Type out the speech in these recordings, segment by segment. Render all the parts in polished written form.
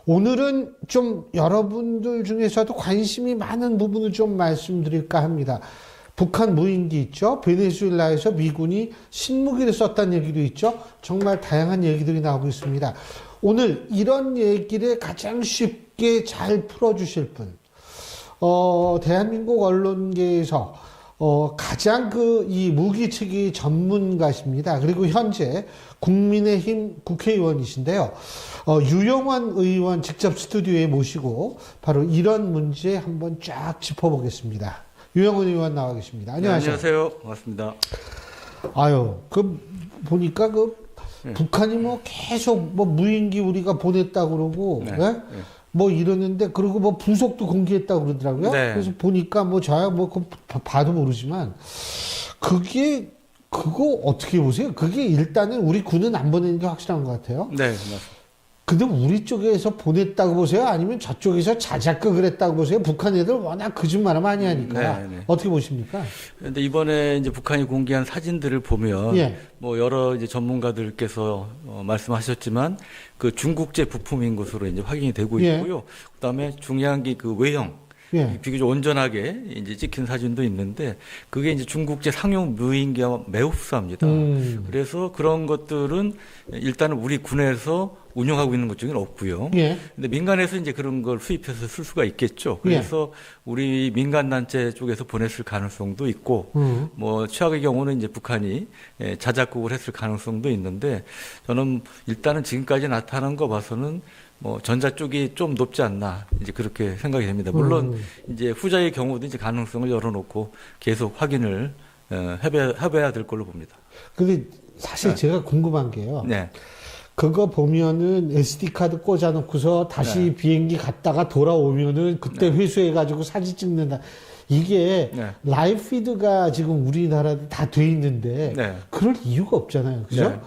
오늘은 좀 여러분들 중에서도 관심이 많은 부분을 좀 말씀드릴까 합니다. 북한 무인기 있죠. 베네수엘라에서 미군이 신무기를 썼다는 얘기도 있죠. 정말 다양한 얘기들이 나오고 있습니다. 오늘 이런 얘기를 가장 쉽게 잘 풀어주실 분, 대한민국 언론계에서 가장 이 무기 측이 전문가십니다. 그리고 현재 국민의힘 국회의원이신데요. 유영환 의원 직접 스튜디오에 모시고 바로 이런 문제 한번 쫙 짚어보겠습니다. 유영환 의원 나와 계십니다. 안녕하세요. 네, 안녕하세요. 반갑습니다. 아유, 보니까 북한이 계속 무인기 우리가 보냈다고 그러고, 네. 네? 네. 뭐 이러는데, 그리고 분석도 공개했다고 그러더라고요. 네. 그래서 보니까 저야 봐도 모르지만, 그거 어떻게 보세요? 그게 일단은 우리 군은 안 보내는 게 확실한 것 같아요. 네, 맞습니다. 근데 우리 쪽에서 보냈다고 보세요? 아니면 저쪽에서 자작극을 했다고 보세요? 북한 애들 워낙 거짓말을 많이 하니까. 네, 네. 어떻게 보십니까? 그런데 이번에 이제 북한이 공개한 사진들을 보면 예. 뭐 여러 이제 전문가들께서 말씀하셨지만 그 중국제 부품인 것으로 이제 확인이 되고 예. 있고요. 그다음에 중요한 게 그 외형. 예. 비교적 온전하게 이제 찍힌 사진도 있는데 그게 이제 중국제 상용 무인기와 매우 흡사합니다. 그래서 그런 것들은 일단은 우리 군에서 운영하고 있는 것 중에는 없고요. 예. 근데 민간에서 이제 그런 걸 수입해서 쓸 수가 있겠죠. 그래서 우리 민간단체 쪽에서 보냈을 가능성도 있고, 뭐 최악의 경우는 이제 북한이 자작극을 했을 가능성도 있는데 저는 일단은 지금까지 나타난 거 봐서는 뭐 전자 쪽이 좀 높지 않나 이제 그렇게 생각이 됩니다. 물론 이제 후자의 경우도 이제 가능성을 열어놓고 계속 확인을 해봐야 될 걸로 봅니다. 근데 사실 네. 제가 궁금한 게요. 네. 그거 보면은 SD 카드 꽂아놓고서 다시 네. 비행기 갔다가 돌아오면은 그때 회수해가지고 사진 찍는다. 이게 네. 라이브 피드가 지금 우리나라에 다 돼 있는데 네. 그럴 이유가 없잖아요. 그죠? 네.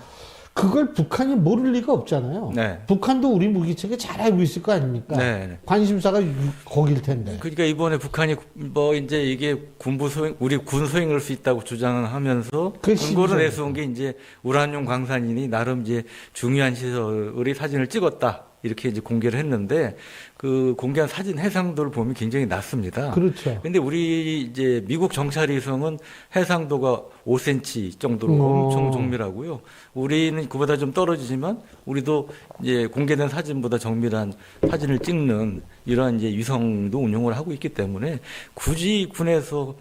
그걸 북한이 모를 리가 없잖아요. 네. 북한도 우리 무기체계 잘 알고 있을 거 아닙니까? 네. 관심사가 거길 텐데. 그러니까 이번에 북한이 뭐 이제 이게 군부 소행, 우리 군 소행할 수 있다고 주장을 하면서 근거로 내세운 게 이제 우라늄 광산이니 나름 이제 중요한 시설의 사진을 찍었다. 이렇게 이제 공개를 했는데 그 공개한 사진 해상도를 보면 굉장히 낮습니다. 그렇죠. 근데 우리 이제 미국 정찰위성은 해상도가 5cm 정도로 엄청 정밀하고요. 우리는 그보다 좀 떨어지지만 우리도 이제 공개된 사진보다 정밀한 사진을 찍는 이러한 이제 위성도 운용을 하고 있기 때문에 굳이 군에서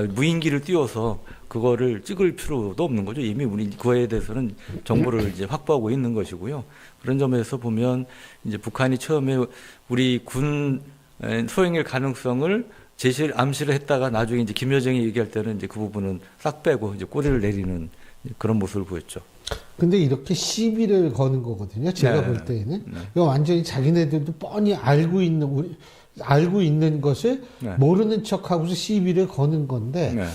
무인기를 띄워서 그거를 찍을 필요도 없는 거죠. 이미 우리 그거에 대해서는 정보를 이제 확보하고 있는 것이고요. 그런 점에서 보면 이제 북한이 처음에 우리 군 소행일 가능성을 암시를 했다가 나중에 이제 김여정이 얘기할 때는 이제 그 부분은 싹 빼고 이제 꼬리를 내리는 그런 모습을 보였죠. 근데 이렇게 시비를 거는 거거든요. 제가 볼 때에는. 이거 완전히 자기네들도 뻔히 알고 있는 것을 모르는 척하고서 시비를 거는 건데,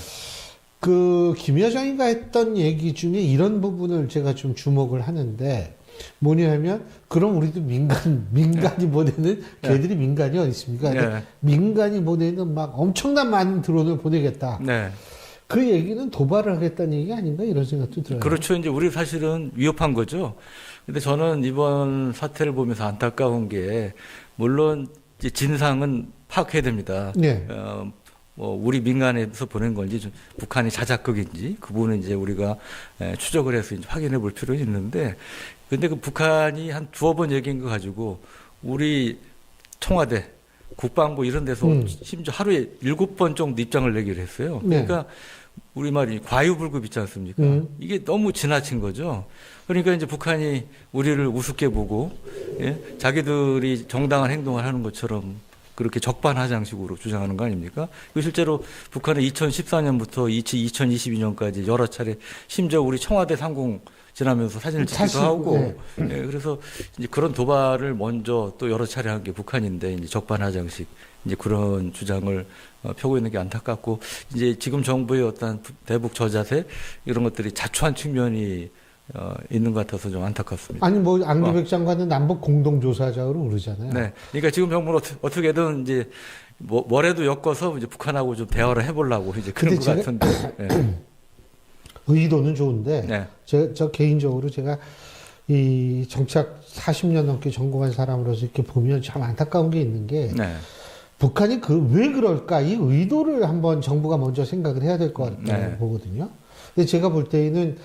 김여정이가 했던 얘기 중에 이런 부분을 제가 좀 주목을 하는데, 뭐냐면, 그럼 우리도 민간이 보내는, 걔들이 민간이 어디 있습니까? 민간이 보내는 막 엄청난 많은 드론을 보내겠다. 그 얘기는 도발을 하겠다는 얘기 아닌가 이런 생각도 들어요. 그렇죠. 이제 우리 사실은 위협한 거죠. 근데 저는 이번 사태를 보면서 안타까운 게 물론 이제 진상은 파악해야 됩니다. 네. 뭐 우리 민간에서 보낸 건지 북한이 자작극인지 그 부분은 이제 우리가 추적을 해서 이제 확인해 볼 필요는 있는데 근데 그 북한이 한 두어 번 얘기한 거 가지고 우리 청와대 국방부 이런 데서 심지어 하루에 7번 정도 입장을 내기로 했어요. 그러니까 우리말이 과유불급 있지 않습니까? 이게 너무 지나친 거죠. 그러니까 이제 북한이 우리를 우습게 보고 자기들이 정당한 행동을 하는 것처럼 그렇게 적반하장식으로 주장하는 거 아닙니까? 실제로 북한은 2014년부터 2022년까지 여러 차례 심지어 우리 청와대 상공 지나면서 사진을 찍기도 하고 그래서 이제 그런 도발을 먼저 또 여러 차례 한 게 북한인데 이제 적반하장식 이제 그런 주장을 펴고 있는 게 안타깝고 이제 지금 정부의 어떤 대북 저자세 이런 것들이 자초한 측면이 있는 것 같아서 좀 안타깝습니다. 아니 뭐 안기백 장관은 남북 공동조사자로 그러잖아요. 네, 그러니까 지금 정부는 어떻게든 이제 뭐래도 엮어서 이제 북한하고 좀 대화를 해보려고 이제 그런 것 같은데. 의도는 좋은데 저 개인적으로 제가 이 정치학 40년 넘게 전공한 사람으로서 이렇게 보면 참 안타까운 게 있는 게 네. 북한이 왜 그럴까 이 의도를 한번 정부가 먼저 생각을 해야 될 것 같다고 네. 보거든요. 근데 제가 볼 때에는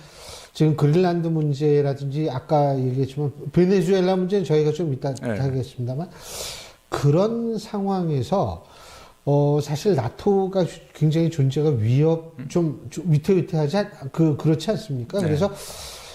지금 그린란드 문제라든지 아까 얘기했지만 베네수엘라 문제는 저희가 좀 이따 네. 하겠습니다만 그런 상황에서 사실 나토가 굉장히 존재가 좀 위태위태하지 그렇지 않습니까? 네. 그래서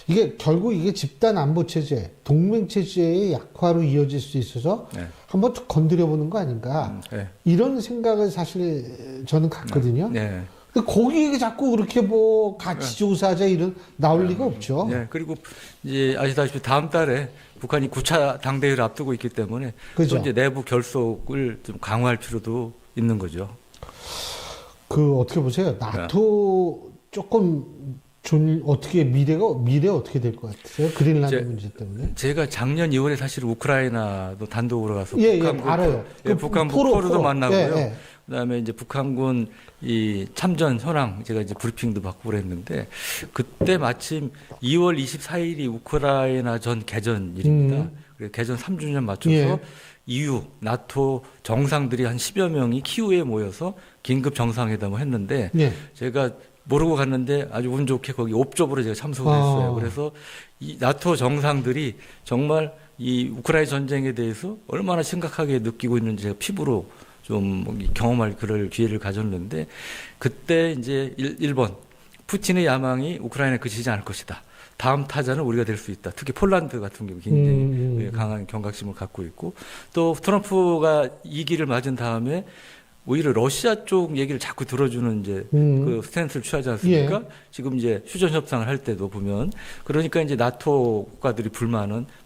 이게 결국 이게 집단 안보 체제, 동맹 체제의 약화로 이어질 수 있어서 네. 한번 툭 건드려 보는 거 아닌가? 네. 이런 생각을 사실 저는 갖거든요. 네. 근데 거기에 자꾸 그렇게 뭐 가치 조사자 이런 나올 리가 없죠. 네. 그리고 이제 아시다시피 다음 달에 북한이 9차 당대회를 앞두고 있기 때문에 그죠. 또 이제 내부 결속을 좀 강화할 필요도 있는 거죠. 어떻게 보세요? 나토 조금 미래 어떻게 될 것 같으세요? 그린란드 문제 때문에? 제가 작년 2월에 사실 우크라이나도 단독으로 가서 북한군 알아요. 북한군 포로도 만나고요. 그다음에 이제 북한군 이 참전 현황 제가 이제 브리핑도 받고 그랬는데 그때 마침 2월 24일이 우크라이나 전 개전일입니다. 그래서 개전 3주년 맞춰서 EU, 나토 정상들이 한 10여 명이 키우에 모여서 긴급 정상회담을 했는데 제가 모르고 갔는데 아주 운 좋게 거기 옵접으로 제가 참석을 했어요. 그래서 이 나토 정상들이 정말 이 우크라이나 전쟁에 대해서 얼마나 심각하게 느끼고 있는지 제가 피부로 좀 경험할 그럴 기회를 가졌는데 그때 이제 1번 푸틴의 야망이 우크라이나에 그치지 않을 것이다. 다음 타자는 우리가 될 수 있다. 특히 폴란드 같은 경우 굉장히 강한 경각심을 갖고 있고 또 트럼프가 이 기를 맞은 다음에 오히려 러시아 쪽 얘기를 자꾸 들어주는 이제 그 스탠스를 취하지 않습니까? 지금 이제 휴전 협상을 할 때도 보면 그러니까 이제 나토 국가들이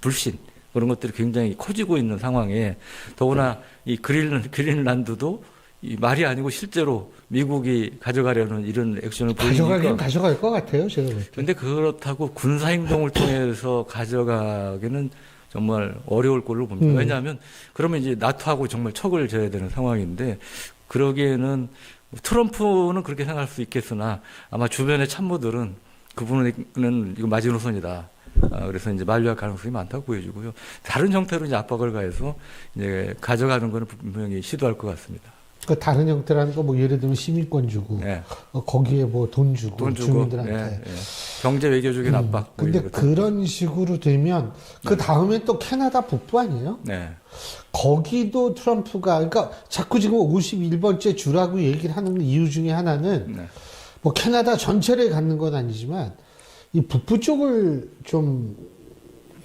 불신 그런 것들이 굉장히 커지고 있는 상황에 더구나 이 그린란드도 이 말이 아니고 실제로 미국이 가져가려는 이런 액션을 보이니까 가져갈 것 같아요, 제가 볼 때. 그런데 그렇다고 군사 행동을 통해서 가져가기는 정말 어려울 걸로 봅니다. 왜냐하면 그러면 이제 나토하고 정말 척을 져야 되는 상황인데 그러기에는 트럼프는 그렇게 생각할 수 있겠으나 아마 주변의 참모들은 그분은 이거 마지노선이다. 그래서 이제 만류할 가능성이 많다고 보여지고요. 다른 형태로 이제 압박을 가해서 이제 가져가는 거는 분명히 시도할 것 같습니다. 그 다른 형태라는 거 뭐 예를 들면 시민권 주고 거기에 뭐 돈 주고 주민들한테 경제 외교적인 압박. 근데 그런 식으로 되면 그 다음에 또 캐나다 북부 아니에요? 네. 거기도 트럼프가 그러니까 자꾸 지금 51번째 주라고 얘기를 하는 이유 중에 하나는 뭐 캐나다 전체를 갖는 건 아니지만 이 북부 쪽을 좀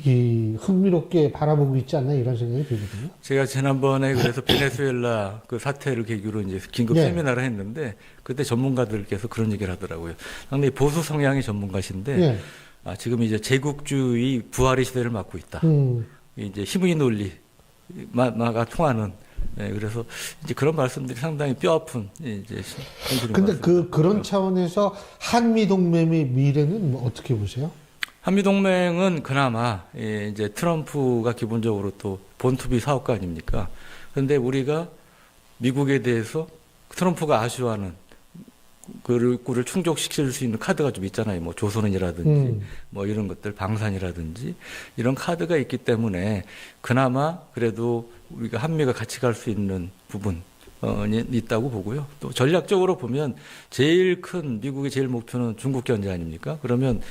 흥미롭게 바라보고 있지 않나 이런 생각이 들거든요. 제가 지난번에 그래서 베네수엘라 그 사태를 계기로 이제 긴급 세미나를 했는데 그때 전문가들께서 그런 얘기를 하더라고요. 상당히 보수 성향의 전문가신데 지금 이제 제국주의 부활의 시대를 맞고 있다. 이제 힘의 논리가 통하는. 그래서 이제 그런 말씀들이 상당히 뼈아픈 이제. 근데 그런 차원에서 한미 동맹의 미래는 뭐 어떻게 보세요? 한미동맹은 그나마 이제 트럼프가 기본적으로 또 본투비 사업가 아닙니까? 그런데 우리가 미국에 대해서 트럼프가 아쉬워하는 그를 충족시킬 수 있는 카드가 좀 있잖아요. 뭐 조선은이라든지 뭐 이런 것들 방산이라든지 이런 카드가 있기 때문에 그나마 그래도 우리가 한미가 같이 갈 수 있는 부분 있다고 보고요. 또 전략적으로 보면 제일 큰 미국의 제일 목표는 중국 견제 아닙니까? 그러면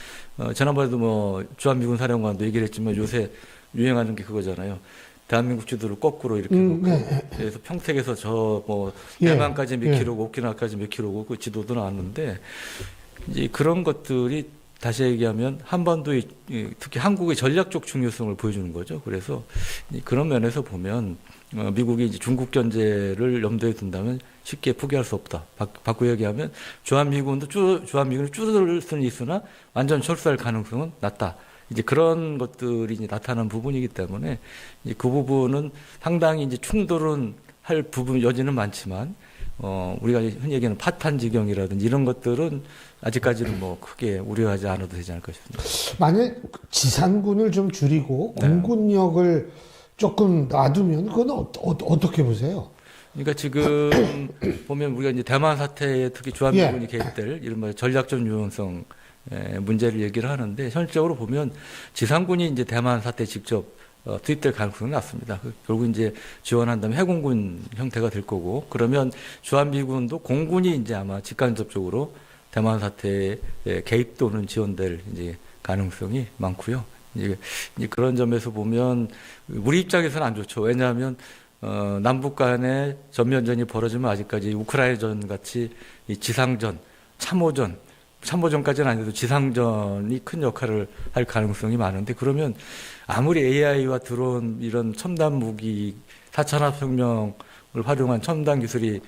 지난번에도 뭐 주한미군 사령관도 얘기를 했지만 요새 유행하는 게 그거잖아요. 대한민국 지도를 거꾸로 이렇게 놓고 그래서 평택에서 저 뭐 대만까지 몇 킬로고 오키나와까지 몇 킬로고 그 지도도 나왔는데 이제 그런 것들이 다시 얘기하면 한반도의 특히 한국의 전략적 중요성을 보여주는 거죠. 그래서 그런 면에서 보면 미국이 이제 중국 견제를 염두에 둔다면 쉽게 포기할 수 없다. 바꾸어 얘기하면 주한미군을 줄을 수는 있으나 완전 철수할 가능성은 낮다. 이제 그런 것들이 이제 나타나는 부분이기 때문에 이제 그 부분은 상당히 이제 충돌은 할 부분 여지는 많지만 우리가 흔히 얘기하는 파탄지경이라든지 이런 것들은 아직까지는 뭐 크게 우려하지 않아도 되지 않을까 싶습니다. 만약 지상군을 좀 줄이고 공군력을 조금 놔두면 그건 어떻게 보세요? 그러니까 지금 보면 우리가 이제 대만 사태에 특히 주한미군이 개입될 이른바 전략적 유연성 문제를 얘기를 하는데 현실적으로 보면 지상군이 이제 대만 사태 직접 투입될 가능성이 낮습니다. 결국 이제 지원한다면 해공군 형태가 될 거고 그러면 주한미군도 공군이 이제 아마 직간접적으로 대만 사태에 개입 또는 지원될 이제 가능성이 많고요. 이제 그런 점에서 보면 우리 입장에서는 안 좋죠. 왜냐하면 남북 간의 전면전이 벌어지면 아직까지 우크라이나전 같이 이 지상전, 참모전까지는 아니어도 지상전이 큰 역할을 할 가능성이 많은데 그러면 아무리 AI와 드론 이런 첨단 무기, 4차 산업혁명을 활용한 첨단 기술이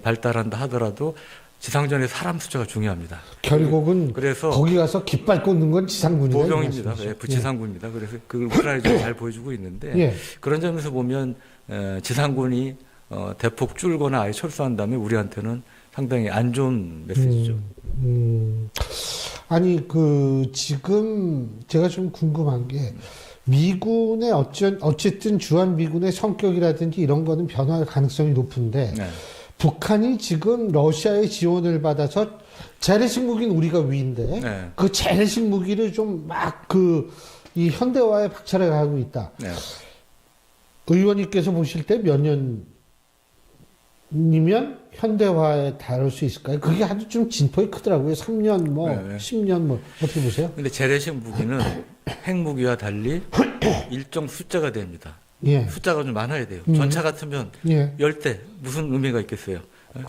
발달한다 하더라도 지상전에 사람 숫자가 중요합니다. 결국은 그래서 거기 가서 깃발 꽂는 건 지상군이다. 보병입니다. 부지상군입니다. 그래서 그걸 우크라이나가 잘 보여주고 있는데 그런 점에서 보면 지상군이 대폭 줄거나 아예 철수한다면 우리한테는 상당히 안 좋은 메시지죠. 아니 지금 제가 좀 궁금한 게 미군의 어쨌든 주한미군의 성격이라든지 이런 거는 변화할 가능성이 높은데 네. 북한이 지금 러시아의 지원을 받아서 재래식 무기는 우리가 위인데 네. 그 재래식 무기를 좀 막 이 현대화에 박차를 가하고 있다. 네. 의원님께서 보실 때 몇 년이면 현대화에 다룰 수 있을까요? 그게 아주 좀 진폭이 크더라고요. 3년 네. 10년 어떻게 보세요? 근데 재래식 무기는 핵무기와 달리 일정 숫자가 됩니다. 예. 숫자가 좀 많아야 돼요. 전차 같으면 예. 10대 무슨 의미가 있겠어요?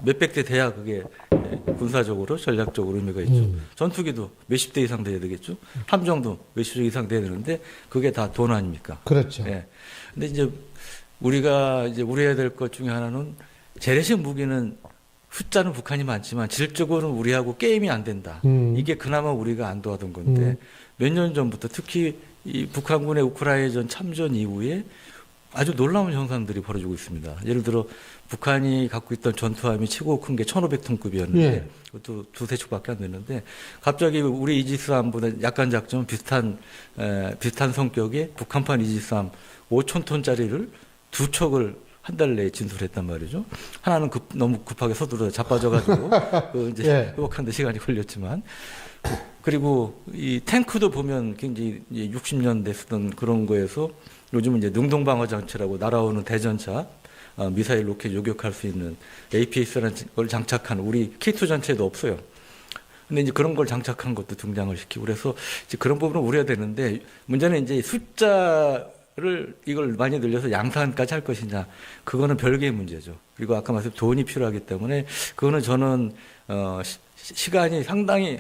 몇백 대 돼야 그게 군사적으로 전략적으로 의미가 있죠. 전투기도 몇십 대 이상 돼야 되겠죠. 함정도 몇십 대 이상 돼야 되는데 그게 다 돈 아닙니까? 그렇죠. 예. 근데 이제 우리가 이제 우려해야 될 것 중에 하나는 재래식 무기는 숫자는 북한이 많지만 질적으로는 우리하고 게임이 안 된다. 이게 그나마 우리가 안도하던 건데 몇 년 전부터 특히 이 북한군의 우크라이나전 참전 이후에 아주 놀라운 현상들이 벌어지고 있습니다. 예를 들어 북한이 갖고 있던 전투함이 최고 큰 게 1,500톤급이었는데 예. 그것도 두세 척밖에 안 됐는데 갑자기 우리 이지스함보다 약간 작지만 비슷한 성격의 북한판 이지스함 5,000톤짜리를 두 척을 한 달 내에 진술했단 말이죠. 하나는 너무 급하게 서둘러 자빠져가지고 이제 예. 회복하는데 시간이 걸렸지만 그리고 이 탱크도 보면 굉장히 60년대 쓰던 그런 거에서 요즘은 이제 능동방어 장치라고 날아오는 대전차, 미사일 로켓 요격할 수 있는 APS라는 걸 장착한 우리 K2 전체에도 없어요. 근데 이제 그런 걸 장착한 것도 등장을 시키고 그래서 이제 그런 부분은 우려되는데 문제는 이제 숫자를 이걸 많이 늘려서 양산까지 할 것이냐 그거는 별개의 문제죠. 그리고 아까 말씀 돈이 필요하기 때문에 그거는 저는 시간이 상당히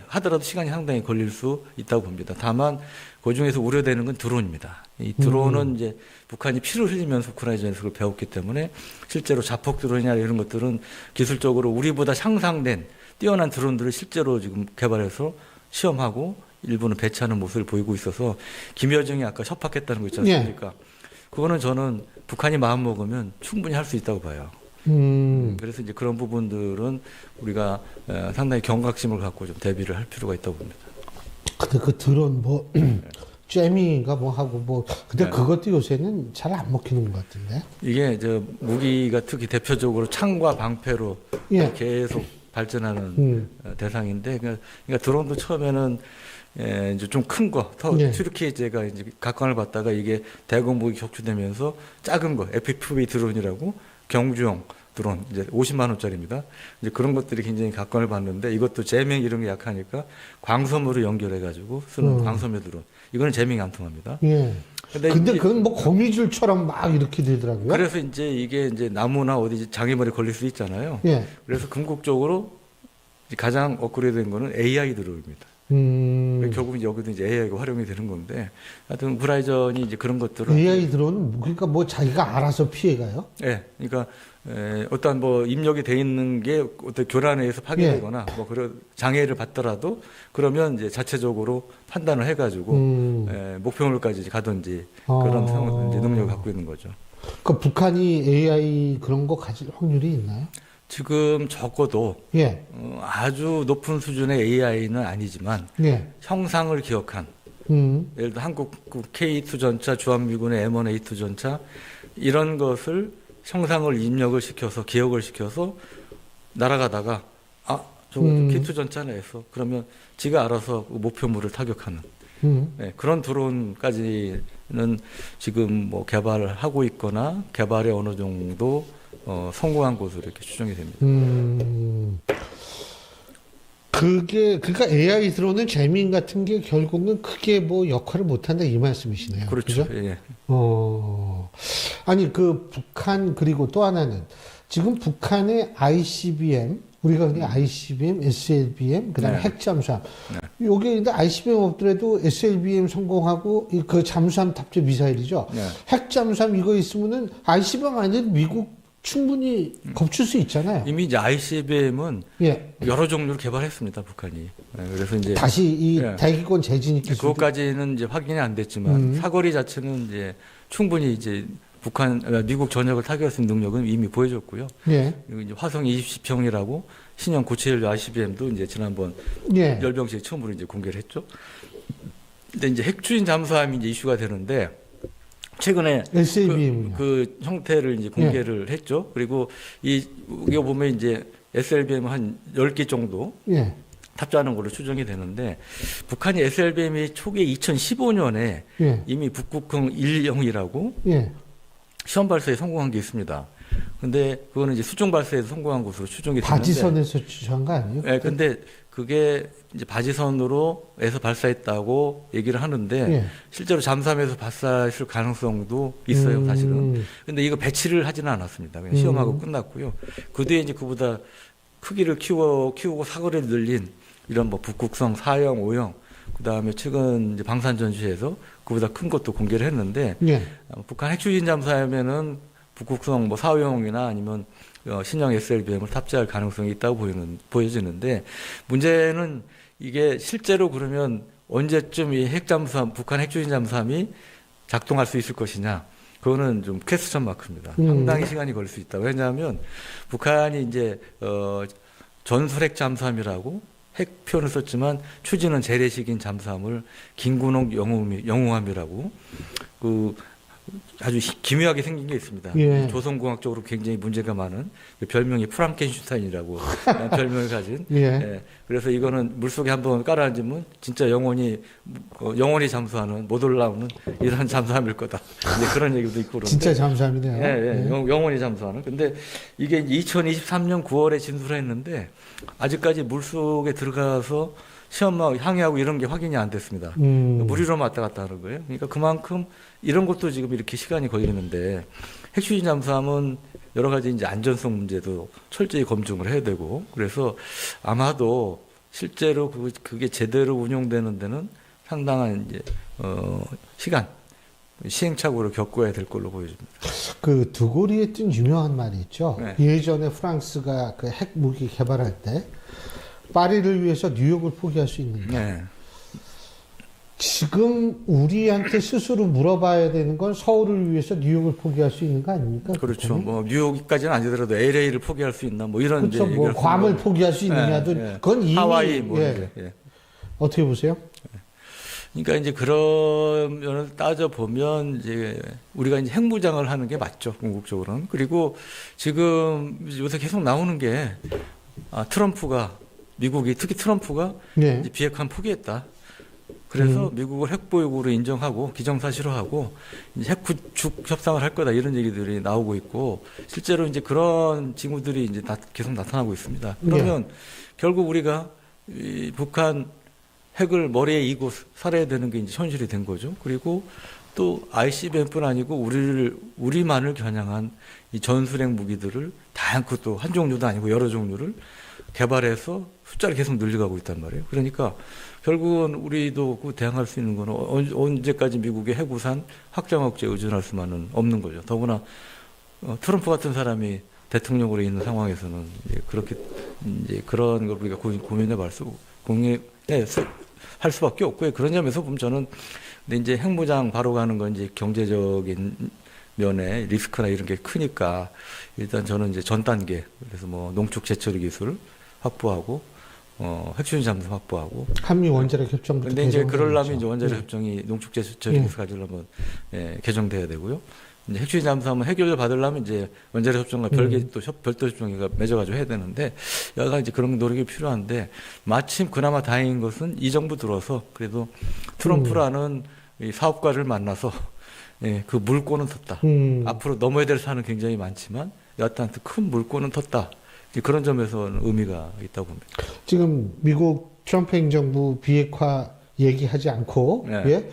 걸릴 수 있다고 봅니다. 다만 그 중에서 우려되는 건 드론입니다. 이 드론은 이제 북한이 피를 흘리면서 우크라이나전에서 그걸 배웠기 때문에 실제로 자폭 드론이나 이런 것들은 기술적으로 우리보다 향상된 뛰어난 드론들을 실제로 지금 개발해서 시험하고 일부는 배치하는 모습을 보이고 있어서 김여정이 아까 협박했다는 거 있지 않습니까? 그거는 저는 북한이 마음 먹으면 충분히 할 수 있다고 봐요. 그래서 이제 그런 부분들은 우리가 상당히 경각심을 갖고 좀 대비를 할 필요가 있다고 봅니다. 근데 그 드론 잼미인가 하고 근데 네. 그것도 요새는 잘 안 먹히는 것 같은데. 이게 무기가 특히 대표적으로 창과 방패로 예. 계속 발전하는 대상인데 그러니까 드론도 처음에는 이제 좀 큰 거, 예. 튀르키예제가 이제 각광을 받다가 이게 대공 무기 격추되면서 작은 거, FPV 드론이라고 경주용 드론 이제 50만 원짜리입니다. 이제 그런 것들이 굉장히 각광을 받는데 이것도 제명 이런 게 약하니까 광섬으로 연결해 가지고 쓰는 광섬유 드론. 이거는 제명이 안 통합니다. 예. 근데 이제 그건 거미줄처럼 막 이렇게 되더라고요. 그래서 이제 이게 이제 나무나 어디 장애물에 걸릴 수 있잖아요. 예. 그래서 궁극적으로 가장 업그레이드된 거는 AI 드론입니다. 결국은 여기도 이제 AI가 활용이 되는 건데, 하여튼 우크라이나전이 이제 그런 것들을 AI 드론은 그러니까 자기가 알아서 피해가요? 예, 그러니까 어떠한 입력이 돼 있는 게 어떤 교란에 의해서 파괴되거나 그런 장애를 받더라도 그러면 이제 자체적으로 판단을 해가지고 목표물까지 가든지 그런 이제 능력을 갖고 있는 거죠. 그 북한이 AI 그런 거 가질 확률이 있나요? 지금 적어도 예. 아주 높은 수준의 AI는 아니지만 예. 형상을 기억한 예를 들어 한국 K2 전차, 주한미군의 M1A2 전차 이런 것을 형상을 입력을 시켜서 기억을 시켜서 날아가다가 저거 K2 전차내에서 그러면 지가 알아서 그 목표물을 타격하는 네, 그런 드론까지는 지금 뭐 개발을 하고 있거나 개발에 어느 정도 성공한 것으로 이렇게 추정이 됩니다. 그러니까 AI 드론은 재민 같은 게 결국은 크게 뭐 역할을 못한다 이 말씀이시네요. 그렇죠. 그죠? 예. 아니 그 북한 그리고 또 하나는 지금 북한의 ICBM 우리가 그냥 ICBM, SLBM 그다음에 네. 핵잠수함 요게 근데 ICBM 없더라도 SLBM 성공하고 그 잠수함 탑재 미사일이죠. 네. 핵잠수함 이거 있으면은 ICBM 아니라도 미국 충분히 겁칠 수 있잖아요. 이미 이제 ICBM은 예. 여러 종류를 개발했습니다, 북한이. 네, 그래서 이제 다시 이 예. 대기권 재진입 기술 그것까지는 이제 확인이 안 됐지만 사거리 자체는 이제 충분히 이제 미국 전역을 타격할 수 있는 능력은 이미 보여줬고요. 예. 그리고 이제 화성 20평이라고 신형 971 ICBM도 이제 지난번 예. 열병식에 처음으로 이제 공개를 했죠. 근데 이제 핵추진 잠수함이 이제 이슈가 되는데 최근에 SLBM 그 형태를 이제 공개를 했죠. 그리고 이거 보면 이제 SLBM 한 10개 정도 예. 탑재하는 걸로 추정이 되는데 북한이 SLBM이 초기에 2015년에 예. 이미 북극형 1형이라고 예. 시험 발사에 성공한 게 있습니다. 근데 그거는 이제 수중 발사에서 성공한 것으로 추정이 되는데 바지선에서 추천한 거 아니에요? 네, 근데 그게 이제 바지선으로 해서 발사했다고 얘기를 하는데 예. 실제로 잠수함에서 발사했을 가능성도 있어요, 사실은. 근데 이거 배치를 하지는 않았습니다. 그냥 시험하고 끝났고요. 그 뒤에 이제 그보다 크기를 키우고 사거리를 늘린 이런 뭐 북극성 4형, 5형, 그 다음에 최근 이제 방산전시에서 그보다 큰 것도 공개를 했는데 예. 북한 핵추진 잠수함에는 북극성 뭐 4호형이나 아니면 신형 SLBM을 탑재할 가능성이 있다고 보여지는데 문제는 이게 실제로 그러면 언제쯤 이 핵잠수함, 북한 핵추진 잠수함이 작동할 수 있을 것이냐. 그거는 좀 퀘스천 마크입니다. 상당히 시간이 걸릴 수 있다. 왜냐하면 북한이 이제 전술핵 잠수함이라고 핵 표현을 썼지만 추진은 재래식인 잠수함을 김군옥 영웅함이라고 그 아주 기묘하게 생긴 게 있습니다. 예. 조선공학적으로 굉장히 문제가 많은 그 별명이 프랑켄슈타인이라고 별명을 가진. 예. 예. 그래서 이거는 물속에 한번 깔아앉으면 진짜 영원히 잠수하는 못 올라오는 이런 잠수함일 거다. 이제 그런 얘기도 있고 그런데. 진짜 잠수함이네요. 예, 예. 영원히 잠수하는. 근데 이게 이제 2023년 9월에 진술했는데 아직까지 물속에 들어가서 시험하고 항해하고 이런 게 확인이 안 됐습니다. 물 위로 왔다 갔다 하는 거예요. 그러니까 그만큼 이런 것도 지금 이렇게 시간이 걸리는데 핵추진 잠수함은 여러 가지 이제 안전성 문제도 철저히 검증을 해야 되고 그래서 아마도 실제로 그게 제대로 운용되는 데는 상당한 이제 시간 시행착오를 겪어야 될 걸로 보여집니다. 그 드골이 뜬 유명한 말이 있죠. 네. 예전에 프랑스가 그 핵무기 개발할 때 파리를 위해서 뉴욕을 포기할 수 있는데 네. 지금 우리한테 스스로 물어봐야 되는 건 서울을 위해서 뉴욕을 포기할 수 있는 거 아닙니까? 그렇죠. 북한이? 뭐 뉴욕까지는 아니더라도 LA를 포기할 수 있나 뭐 이런 그렇죠. 이제 뭐 얘기를 괌을 하는 거. 포기할 수 있느냐도 예, 예. 그건 이미 하와이 뭐 예. 이제, 예. 어떻게 보세요? 그러니까 이제 그런 면을 따져 보면 이제 우리가 이제 핵무장을 하는 게 맞죠, 궁극적으로는. 그리고 지금 요새 계속 나오는 게 트럼프가 미국이 특히 트럼프가 네. 이제 비핵화는 포기했다. 그래서 미국을 핵보유국으로 인정하고 기정사실화하고 이제 핵 구축 협상을 할 거다 이런 얘기들이 나오고 있고 실제로 이제 그런 징후들이 이제 계속 나타나고 있습니다. 그러면 결국 우리가 이 북한 핵을 머리에 이고 살아야 되는 게 이제 현실이 된 거죠. 그리고 또 ICBM뿐 아니고 우리만을 겨냥한 이 전술핵 무기들을 다양한 또 한 종류도 아니고 여러 종류를 개발해서 숫자를 계속 늘려가고 있단 말이에요. 그러니까 결국은 우리도 그 대항할 수 있는 거는 언제까지 미국의 핵우산 확장 억제에 의존할 수만은 없는 거죠. 더구나 트럼프 같은 사람이 대통령으로 있는 상황에서는 이제 그렇게 이제 그런 걸 우리가 할 수밖에 없고요. 그런 점에서 보면 저는 근데 이제 핵무장 바로 가는 건 이제 경제적인 면에 리스크나 이런 게 크니까 일단 저는 이제 전 단계 그래서 뭐 농축 제철 기술 확보하고 핵추진 잠수 확보하고 한미 원자력 협정부터 근데 이제 그러려면 개정되죠. 이제 원자력 네. 협정이 농축 제철 기술 가지려면 개정돼야 되고요. 이제 핵추진 잠수함은 해결을 받으려면 이제 원자력 협정과 별개 또 별도 협정이 맺어가지고 해야 되는데 여가 이제 그런 노력이 필요한데 마침 그나마 다행인 것은 이 정부 들어서 그래도 트럼프라는 이 사업가를 만나서 예, 그 물꼬는 텄다. 앞으로 넘어야 될 산은 굉장히 많지만 여하튼한테 큰 물꼬는 텄다. 이제 그런 점에서는 의미가 있다고 봅니다. 지금 미국 트럼프 행정부 비핵화 얘기하지 않고 네. 예?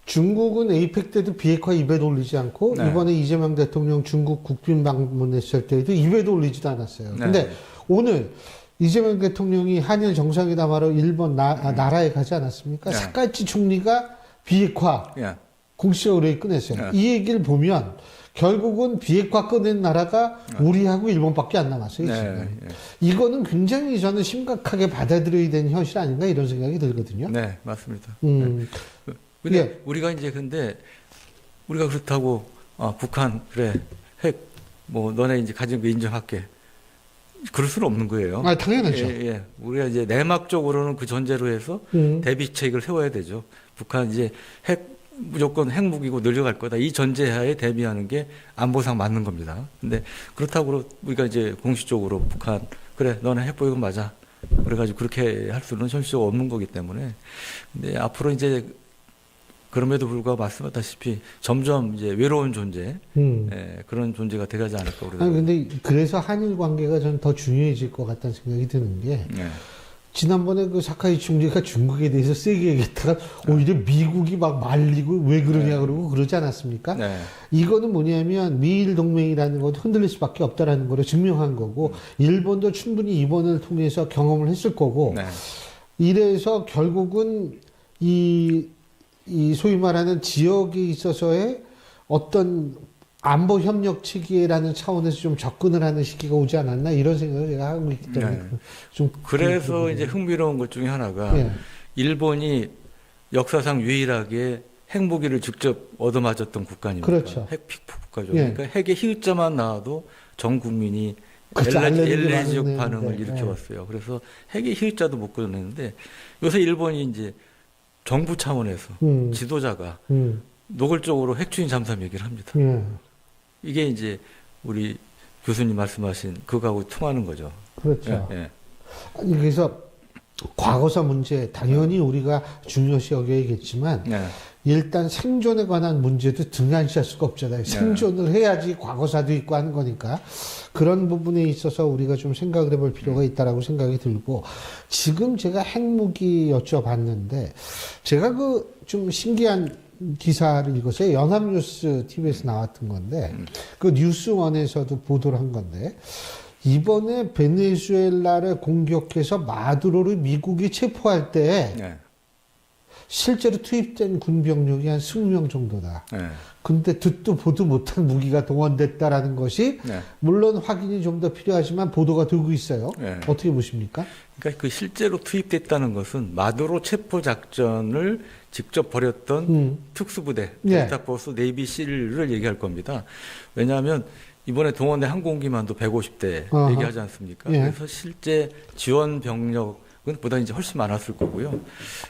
중국은 에이펙 때도 비핵화 입에도 올리지 않고 네. 이번에 이재명 대통령 중국 국빈 방문했을 때도 입에도 올리지도 않았어요. 네. 근데 오늘 이재명 대통령이 한일 정상회담하러 일본 나라에 가지 않았습니까? 네. 사카이치 총리가 비핵화 예. 공식적으로 얘기 꺼냈어요. 네. 이 얘기를 보면 결국은 비핵화 꺼낸 나라가 우리하고 일본밖에 안 남았어요. 네. 지금. 예. 이거는 굉장히 저는 심각하게 받아들여야 되는 현실 아닌가 이런 생각이 들거든요. 네, 맞습니다. 예. 근데 우리가 이제 근데 우리가 그렇다고 북한 그래 핵 뭐 너네 이제 가진 거 인정할게. 그럴 수는 없는 거예요. 아, 당연하죠. 예, 예. 우리가 이제 내막적으로는 그 전제로 해서 대비책을 세워야 되죠. 북한 이제 핵 무조건 핵무기고 늘려갈 거다. 이 전제하에 대비하는 게 안보상 맞는 겁니다. 근데 그렇다고 우리가 이제 공식적으로 북한 그래 너네 핵보유고 맞아. 그래가지고 그렇게 할 수는 현실적으로 없는 거기 때문에. 근데 앞으로 이제 그럼에도 불구하고 말씀하다시피 점점 이제 외로운 존재, 예, 그런 존재가 돼가지 않을까 아니, 그러더라고요. 근데 그래서 한일 관계가 저는 더 중요해질 것 같다는 생각이 드는 게 예. 지난번에 그 사카이 총리가 중국에 대해서 세게 얘기했다가 오히려 미국이 막 말리고 왜 그러냐 그러고 그러지 않았습니까? 네. 이거는 뭐냐면 미일 동맹이라는 것도 흔들릴 수밖에 없다라는 거를 증명한 거고 일본도 충분히 이번을 통해서 경험을 했을 거고 네. 이래서 결국은 이 소위 말하는 지역에 있어서의 어떤 안보 협력 체계라는 차원에서 좀 접근을 하는 시기가 오지 않았나 이런 생각을 제가 하고 있기 때문에 네. 좀 그래서 이제 흥미로운 것 중에 하나가 예. 일본이 역사상 유일하게 핵무기를 직접 얻어맞았던 국가입니다. 그렇죠. 핵 픽포 국가죠. 예. 그러니까 핵의 희자만 나와도 전 국민이 그렇죠. 엘레지적 알레르기 반응을 많은데. 일으켜왔어요. 그래서 핵의 희자도 못 끊었는데 요새 일본이 이제 정부 차원에서 지도자가 노골적으로 핵추진 잠수함 얘기를 합니다. 예. 이게 이제 우리 교수님 말씀하신 그거하고 통하는 거죠. 그렇죠. 예, 예. 아니, 그래서 과거사 문제 당연히 우리가 중요시 여겨야겠지만 네. 일단 생존에 관한 문제도 등한시할 수가 없잖아요. 생존을 해야지 과거사도 있고 하는 거니까 그런 부분에 있어서 우리가 좀 생각을 해볼 필요가 있다라고 생각이 들고 지금 제가 핵무기 여쭤봤는데 제가 그 좀 신기한 기사를 읽었어요. 연합뉴스 TV에서 나왔던 건데 그 뉴스원에서도 보도를 한 건데 이번에 베네수엘라를 공격해서 마두로를 미국이 체포할 때 네. 실제로 투입된 군병력이 한 20명 정도다. 네. 근데 듣도 보도 못한 무기가 동원됐다라는 것이 네. 물론 확인이 좀 더 필요하지만 보도가 되고 있어요. 네. 어떻게 보십니까? 그러니까 그 실제로 투입됐다는 것은 마두로 체포 작전을 직접 벌였던 특수부대 예. 델타포스 네이비실을 얘기할 겁니다. 왜냐하면 이번에 동원된 항공기만도 150대 어허. 얘기하지 않습니까? 예. 그래서 실제 지원 병력은 보다 이제 훨씬 많았을 거고요.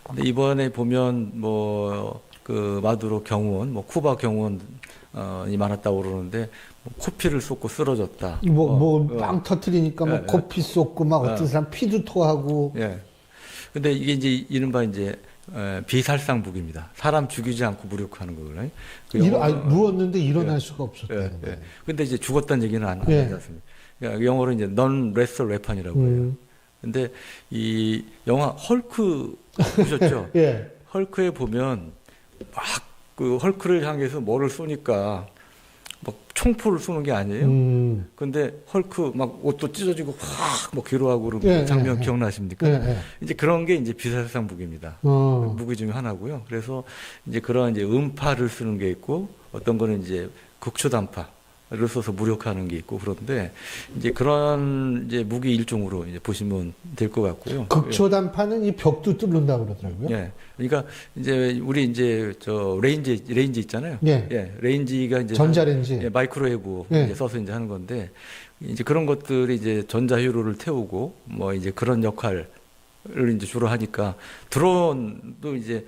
근데 이번에 보면 뭐 그 마두로 경호원, 뭐 쿠바 경호원이 많았다고 그러는데 뭐 코피를 쏟고 쓰러졌다. 빵 터트리니까 뭐 예, 코피 쏟고 막 어떤 사람 피도 토하고. 예. 근데 이게 이제 이른바 이제 비살상북입니다. 사람 죽이지 않고 무력화하는 거거든요. 그 누웠는데 일어날 수가 없었다는 거예요. 근데 이제 죽었다는 얘기는 안 예. 하지 않습니까? 그러니까 영어로 이제 non lethal weapon이라고 해요. 근데 이 영화 헐크 보셨죠? 예. 헐크에 보면 막 그 헐크를 향해서 뭐를 쏘니까 막 총포를 쏘는 게 아니에요. 근데 헐크 막 옷도 찢어지고 확뭐 기로하고 그런 예, 장면 예, 예. 기억나십니까? 예. 이제 그런 게 이제 비살상북입니다. 무기 중에 하나고요. 그래서 이제 그런 이제 음파를 쓰는 게 있고 어떤 거는 이제 극초단파를 써서 무력화하는 게 있고 그런데 이제 그런 이제 무기 일종으로 이제 보시면 될 것 같고요. 극초단파는 이 벽도 뚫는다 그러더라고요. 예. 그러니까 이제 우리 이제 저 레인지 있잖아요. 예. 레인지가 이제 전자레인지. 예, 마이크로웨이브 예. 이제 써서 이제 하는 건데 이제 그런 것들이 이제 전자회로를 태우고 뭐 이제 그런 역할을 이제 주로 하니까 드론도 이제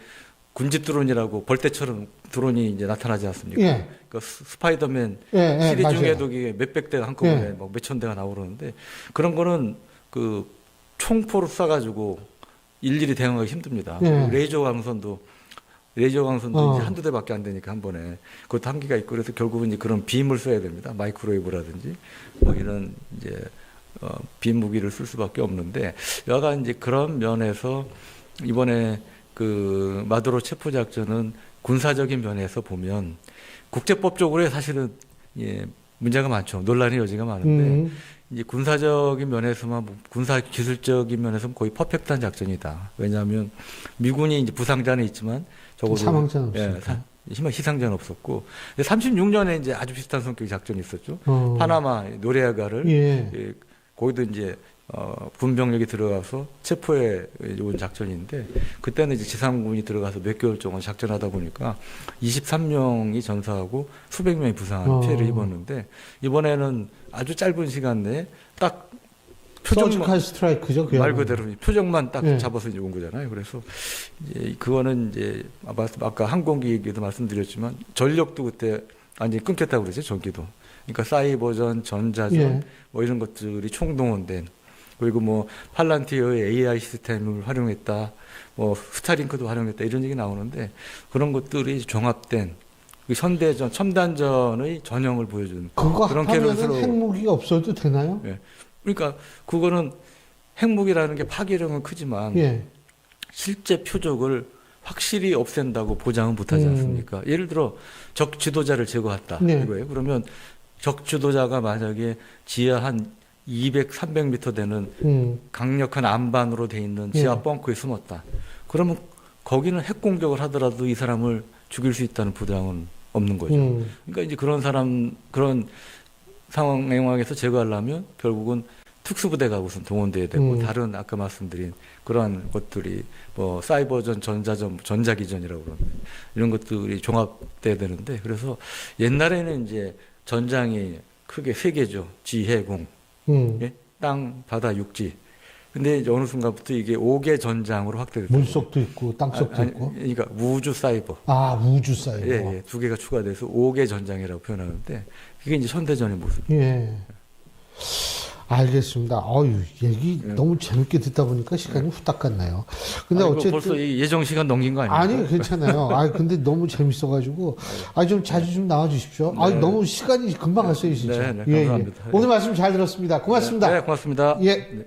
군집 드론이라고 벌떼처럼 드론이 이제 나타나지 않습니까? 예. 그러니까 스파이더맨 예, 시리즈 맞아요. 중에도 이게 몇백 대가 한꺼번에 예. 막 몇천 대가 나오는데 그런 거는 그 총포를 쏴가지고 일일이 대응하기 힘듭니다. 예. 레이저 광선도 이제 한두 대밖에 안 되니까 한 번에 그것도 한계가 있고 그래서 결국은 이제 그런 빔을 써야 됩니다. 마이크로웨이브라든지 뭐 이런 이제 빔 무기를 쓸 수밖에 없는데 여하간 이제 그런 면에서 이번에 그 마두로 체포 작전은 군사적인 면에서 보면 국제법적으로 사실은 예, 문제가 많죠. 논란의 여지가 많은데 이제 군사적인 면에서만 군사 기술적인 면에서는 거의 퍼펙트한 작전이다. 왜냐하면 미군이 이제 부상자는 있지만 적어도 사망자는 예, 없었고. 희생자는 없었고 36년에 이제 아주 비슷한 성격의 작전이 있었죠. 파나마 노레아가를 예. 예, 거기도 이제 군병력이 들어가서 체포해 온 작전인데 그때는 이제 지상군이 들어가서 몇 개월 동안 작전하다 보니까 23명이 전사하고 수백 명이 부상한 피해를 입었는데 이번에는 아주 짧은 시간 내에 딱 서지컬 스트라이크죠. 말 그대로 표정만 딱 예. 잡아서 이제 온 거잖아요. 그래서 이제 그거는 이제 아까 항공기 얘기도 말씀드렸지만 전력도 그때 완전히 끊겼다고 그러죠. 전기도. 그러니까 사이버전, 전자전 예. 뭐 이런 것들이 총동원된 그리고 뭐 팔란티어의 AI 시스템을 활용했다, 뭐 스타링크도 활용했다 이런 얘기 나오는데 그런 것들이 종합된 그 현대전, 첨단전의 전형을 보여주는 그거 그런 합하면 개론으로. 핵무기가 없어도 되나요? 예. 그러니까 그거는 핵무기라는 게 파괴력은 크지만 예. 실제 표적을 확실히 없앤다고 보장은 못하지 않습니까? 예를 들어 적 지도자를 제거했다 네. 이거예요. 그러면 적 지도자가 만약에 지하 한 200, 300m 되는 강력한 안반으로 돼 있는 지하 예. 벙커에 숨었다. 그러면 거기는 핵 공격을 하더라도 이 사람을 죽일 수 있다는 보장은 없는 거죠. 그러니까 이제 그런 상황에서 제거하려면 결국은 특수부대가 우선 동원돼야 되고 다른 아까 말씀드린 그러한 것들이 뭐 사이버전, 전자전, 전자기전이라고 그러는데 이런 것들이 종합돼야 되는데 그래서 옛날에는 이제 전장이 크게 세 개죠. 지, 해, 공. 예? 땅, 바다, 육지. 근데 이제 어느 순간부터 이게 5개 전장으로 확대됐어요. 물속도 있고 땅속도 있고. 그러니까 우주 사이버. 아, 우주 사이버. 예, 예. 두 개가 추가돼서 5개 전장이라고 표현하는데 그게 이제 현대전의 모습. 예. 알겠습니다. 어유 얘기 너무 재밌게 듣다 보니까 시간이 후딱 갔나요. 근데 아이고, 어쨌든 벌써 이 예정 시간 넘긴 거 아니에요? 아니 괜찮아요. 아 근데 너무 재밌어가지고 좀 자주 좀 나와 주십시오. 아 너무 시간이 금방 갔어요 진짜. 네, 네, 감사합니다. 오늘 말씀 잘 들었습니다. 고맙습니다. 네, 고맙습니다. 예. 네.